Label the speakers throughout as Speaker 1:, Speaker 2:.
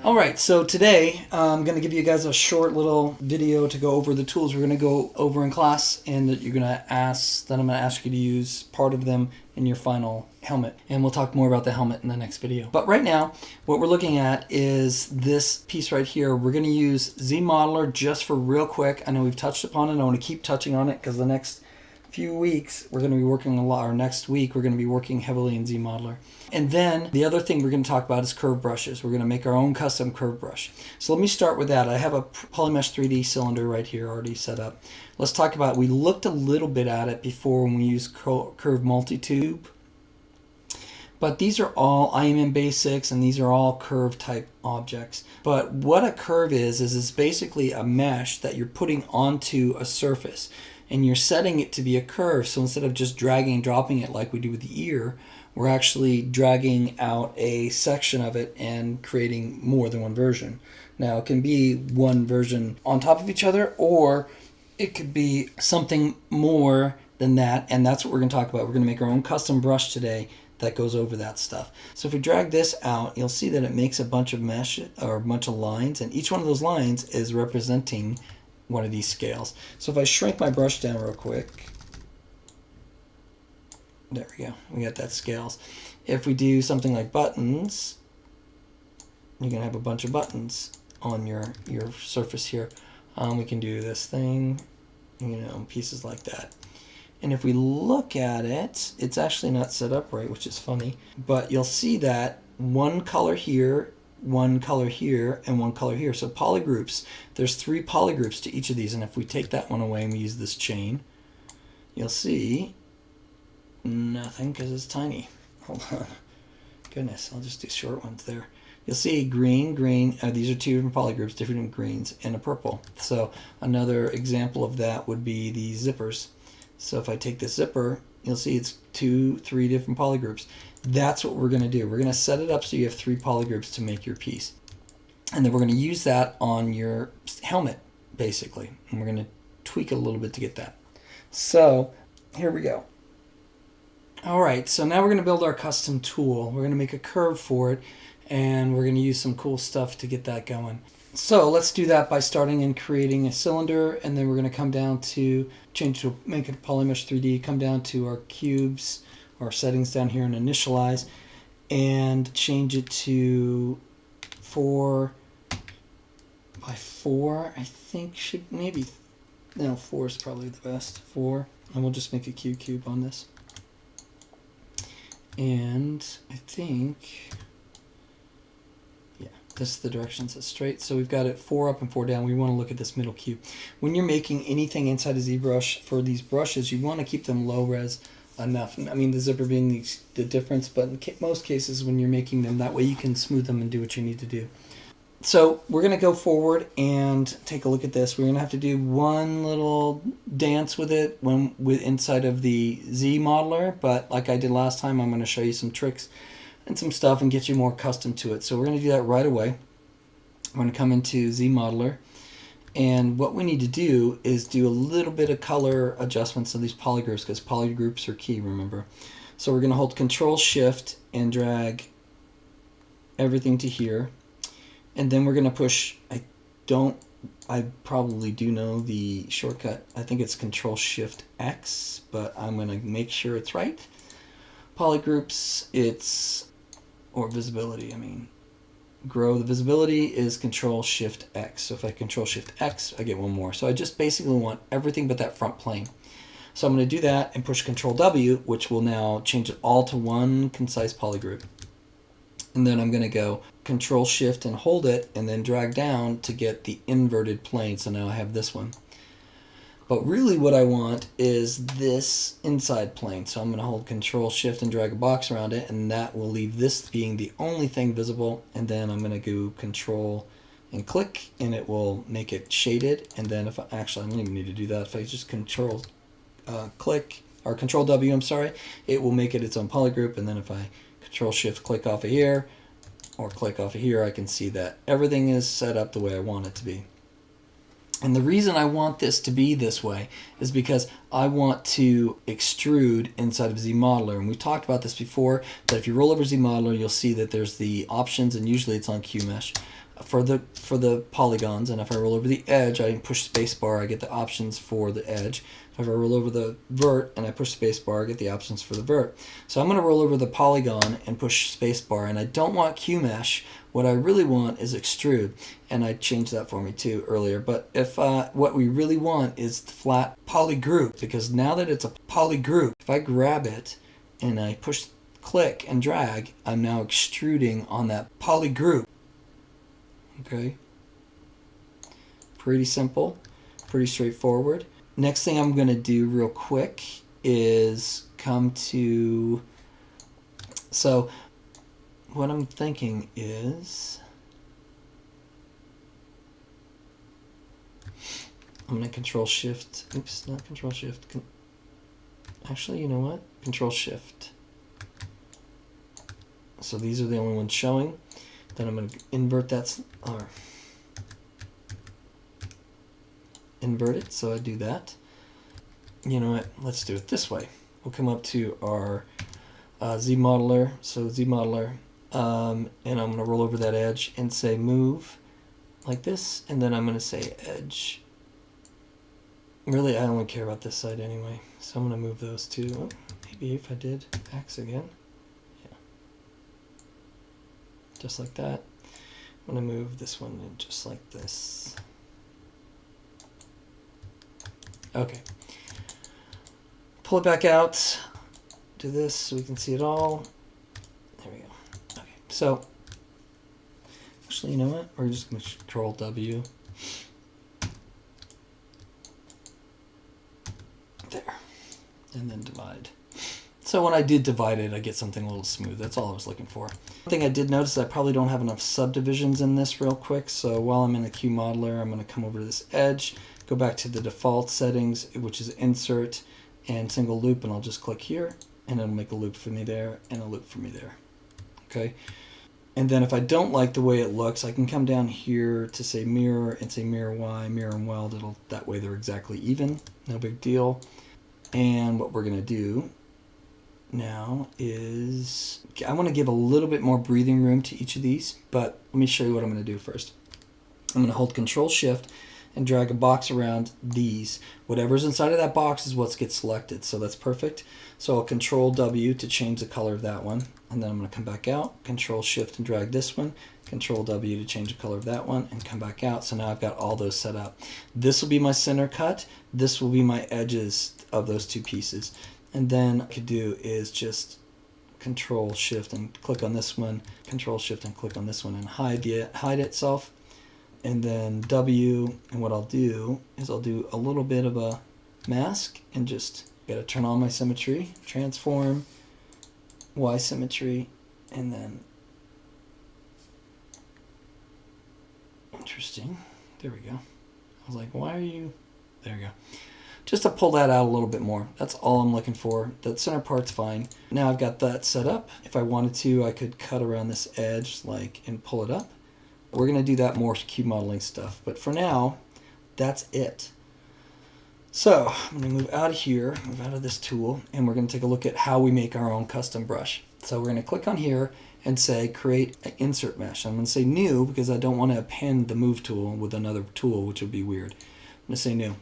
Speaker 1: Alright, so today I'm going to give you guys a short little video to go over the tools we're going to go over in class, and that I'm going to ask you to use part of them in your final helmet. And we'll talk more about the helmet in the next video. But right now, what we're looking at is this piece right here. We're going to use Zmodeler just for real quick. I know we've touched upon it. I want to keep touching on it because the next few weeks we're going to be working a lot, or next week we're going to be working heavily in Zmodeler. And then the other thing we're going to talk about is curve brushes. We're going to make our own custom curve brush. So let me start with that. I have a Polymesh 3D cylinder right here already set up. Let's talk about, we looked a little bit at it before when we used curve multi-tube. But these are all IMM basics, and these are all curve type objects. But what a curve is basically a mesh that you're putting onto a surface, and you're setting it to be a curve. So instead of just dragging and dropping it like we do with the ear, we're actually dragging out a section of it and creating more than one version. Now it can be one version on top of each other, or it could be something more than that, and that's what we're going to talk about. We're going to make our own custom brush today that goes over that stuff. So if we drag this out, you'll see that it makes a bunch of mesh, or a bunch of lines, and each one of those lines is representing one of these scales. So if I shrink my brush down real quick, there we go, we got that scales. If we do something like buttons, you're gonna have a bunch of buttons on your surface here. We can do this thing, pieces like that. And if we look at it, it's actually not set up right, which is funny, but you'll see that one color here, one color here, and one color here. So polygroups, there's 3 polygroups to each of these, and if we take that one away and we use this chain, you'll see nothing because it's tiny. Hold on. Goodness, I'll just do short ones there. You'll see green, green. These are 2 different polygroups, different greens, and a purple. So another example of that would be the zippers. So if I take this zipper, you'll see it's 2, 3 different polygroups. That's what we're going to do. We're going to set it up so you have 3 polygroups to make your piece. And then we're going to use that on your helmet, basically. And we're going to tweak it a little bit to get that. So here we go. Alright, so now we're going to build our custom tool. We're going to make a curve for it, and we're going to use some cool stuff to get that going. So let's do that by starting and creating a cylinder, and then we're going to come down to make it Polymesh 3D, come down to our cubes, our settings down here, and initialize, and change it to 4 by 4. I think should maybe, no, 4 is probably the best. 4, and we'll just make a cube on this. And I think, yeah, this is the directions, it's straight. So we've got it 4 up and 4 down. We want to look at this middle cube. When you're making anything inside a ZBrush for these brushes, you want to keep them low res enough. I mean, the zipper being the difference, but in most cases when you're making them, that way you can smooth them and do what you need to do. So we're going to go forward and take a look at this. We're going to have to do one little dance with it inside of the Zmodeler, but like I did last time, I'm going to show you some tricks and some stuff and get you more accustomed to it. So we're going to do that right away. I'm going to come into Zmodeler, and what we need to do is do a little bit of color adjustments of these polygroups, because polygroups are key, remember. So we're going to hold Control-Shift and drag everything to here. And then we're going to push, I probably do know the shortcut. I think it's Control-Shift-X, but I'm going to make sure it's right. Polygroups, or visibility, grow the visibility is Control-Shift-X. So if I Control-Shift-X, I get one more. So I just basically want everything but that front plane. So I'm going to do that and push Control-W, which will now change it all to one concise polygroup. And then I'm going to go Control-Shift and hold it, and then drag down to get the inverted plane. So now I have this one. But really what I want is this inside plane. So I'm going to hold Control-Shift and drag a box around it, and that will leave this being the only thing visible. And then I'm going to go Control and click, and it will make it shaded. And then if I don't even need to do that. If I just click, or Control-W, I'm sorry, it will make it its own polygroup. And then if I Control-Shift click off of here, or click off of here, I can see that everything is set up the way I want it to be. And the reason I want this to be this way is because I want to extrude inside of Zmodeler. And we talked about this before, that if you roll over Zmodeler, you'll see that there's the options, and usually it's on QMesh. for the polygons, and if I roll over the edge, I push spacebar, I get the options for the edge. If I roll over the vert and I push spacebar, I get the options for the vert. So I'm going to roll over the polygon and push spacebar, and I don't want QMesh. What I really want is extrude, and I changed that for me too earlier. But if what we really want is the flat poly group, because now that it's a poly group, if I grab it and I push click and drag, I'm now extruding on that poly group. Okay, pretty simple, pretty straightforward. Next thing I'm going to do real quick is come to, so what I'm thinking is I'm going to control shift, oops, not control shift, actually, you know what, control shift. So these are the only ones showing. Then I'm going to invert that, or invert it, so I do that. You know what, let's do it this way. We'll come up to our Zmodeler, so Zmodeler, and I'm going to roll over that edge and say move like this, and then I'm going to say edge. Really, I only care about this side anyway, so I'm going to move those two. Oh, maybe if I did X again. Yeah. Just like that. I'm going to move this one in just like this. Okay. Pull it back out. Do this so we can see it all. There we go. Okay. So, actually, you know what? We're just going to Control W. There. And then divide. So when I did divide it, I get something a little smooth. That's all I was looking for. One thing I did notice is I probably don't have enough subdivisions in this real quick. So while I'm in the QModeler, I'm going to come over to this edge, go back to the default settings, which is insert and single loop, and I'll just click here, and it'll make a loop for me there and a loop for me there. Okay. And then if I don't like the way it looks, I can come down here to say mirror and say mirror Y, mirror and weld. That way they're exactly even. No big deal. And what we're going to do now is, I want to give a little bit more breathing room to each of these, but let me show you what I'm going to do first. I'm going to hold Control Shift and drag a box around these. Whatever's inside of that box is what gets selected, so that's perfect. So I'll Control W to change the color of that one, and then I'm going to come back out, Control Shift and drag this one, Control W to change the color of that one, and come back out. So now I've got all those set up. This will be my center cut, this will be my edges of those two pieces. And then what I could do is just Control Shift and click on this one, Control Shift and click on this one, and hide itself. And then W, and what I'll do is I'll do a little bit of a mask and just gotta turn on my symmetry, transform, Y symmetry, and then interesting. There we go. I was like, why are you? There we go. Just to pull that out a little bit more. That's all I'm looking for. That center part's fine. Now I've got that set up. If I wanted to, I could cut around this edge and pull it up. We're going to do that more cube modeling stuff. But for now, that's it. So I'm going to move out of here, move out of this tool, and we're going to take a look at how we make our own custom brush. So we're going to click on here and say create an insert mesh. I'm going to say new because I don't want to append the move tool with another tool, which would be weird. I'm going to say new.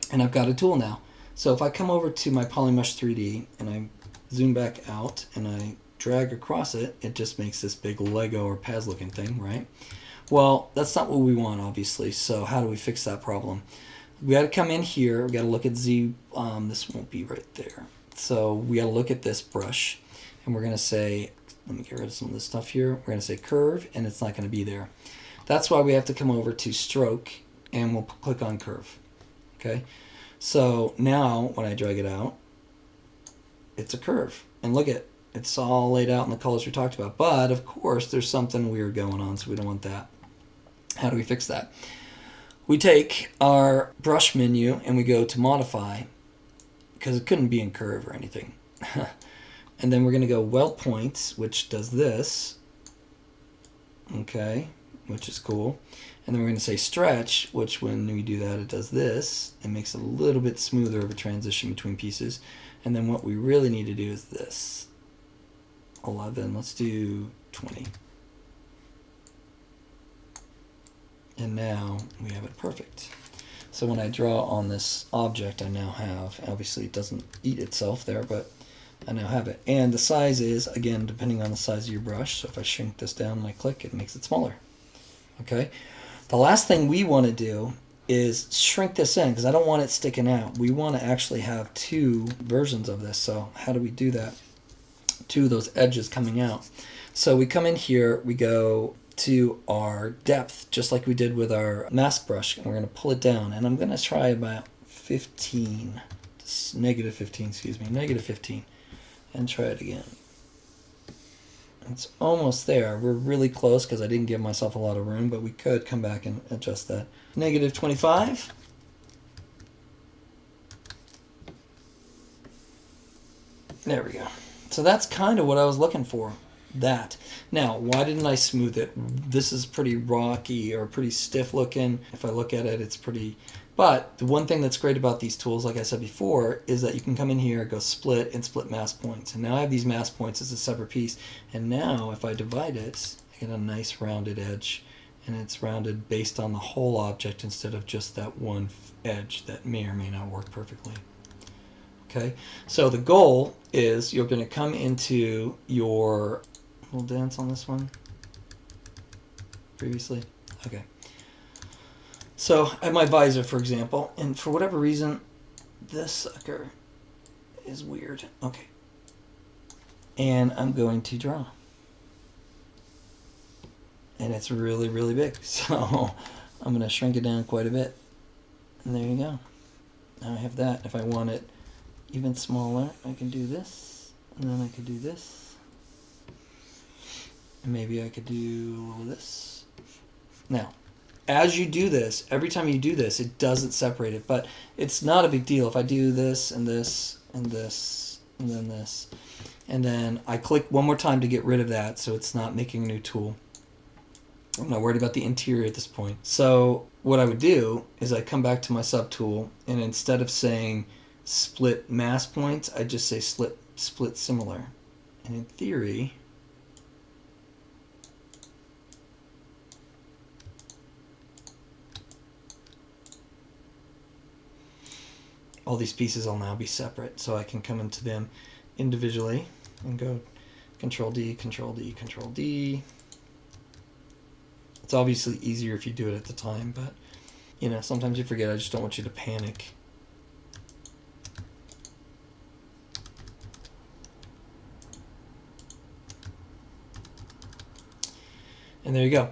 Speaker 1: And I've got a tool now. So if I come over to my Polymesh 3D and I zoom back out and I drag across it, it just makes this big Lego or Paz looking thing, right? Well, that's not what we want, obviously. So how do we fix that problem? We got to come in here. We got to look at Z. This won't be right there. So we got to look at this brush, and we're going to say, let me get rid of some of this stuff here. We're going to say curve, and it's not going to be there. That's why we have to come over to stroke, and we'll click on curve. Okay. So now when I drag it out, it's a curve, and look at it's all laid out in the colors we talked about. But of course, there's something weird going on, so we don't want that. How do we fix that? We take our brush menu and we go to modify, because it couldn't be in curve or anything. And then we're going to go weld points, which does this, okay, which is cool. And then we're going to say stretch, which when we do that, it does this. It makes it a little bit smoother of a transition between pieces. And then what we really need to do is this. 11, let's do 20. And now we have it perfect. So when I draw on this object, I now have, obviously it doesn't eat itself there, but I now have it. And the size is, again, depending on the size of your brush. So if I shrink this down and I click, it makes it smaller. Okay. The last thing we want to do is shrink this in because I don't want it sticking out. We want to actually have two versions of this. So how do we do that? Two of those edges coming out. So we come in here, we go to our depth, just like we did with our mask brush, and we're going to pull it down. And I'm going to try about 15, negative 15, excuse me, negative 15, and try it again. It's almost there. We're really close because I didn't give myself a lot of room, but we could come back and adjust that. Negative 25. There we go. So that's kind of what I was looking for. That. Now, why didn't I smooth it? This is pretty rocky or pretty stiff looking. If I look at it, it's pretty... But the one thing that's great about these tools, like I said before, is that you can come in here, go split, and split mask points. And now I have these mask points as a separate piece. And now, if I divide it, I get a nice rounded edge. And it's rounded based on the whole object instead of just that one edge that may or may not work perfectly. Okay, so the goal is you're going to come into your... We'll dance on this one previously. Okay. So I have my visor, for example, and for whatever reason, this sucker is weird. Okay. And I'm going to draw. And it's really, really big. So I'm going to shrink it down quite a bit. And there you go. Now I have that. If I want it even smaller, I can do this. And then I could do this. Maybe I could do this. Now, as you do this, every time you do this, it doesn't separate it, but it's not a big deal. If I do this and this and this and then this, and then I click one more time to get rid of that so it's not making a new tool. I'm not worried about the interior at this point. So what I would do is I come back to my subtool, and instead of saying split mask points, I just say split similar. And in theory, all these pieces will now be separate, so I can come into them individually and go Control D, Control D, Control D. It's obviously easier if you do it at the time, but you know, sometimes you forget. I just don't want you to panic. And there you go.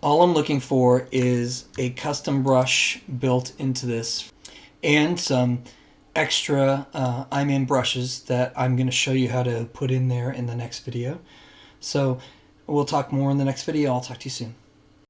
Speaker 1: All I'm looking for is a custom brush built into this and some extra I'm in brushes that I'm going to show you how to put in there in the next video. So we'll talk more in the next video. I'll talk to you soon.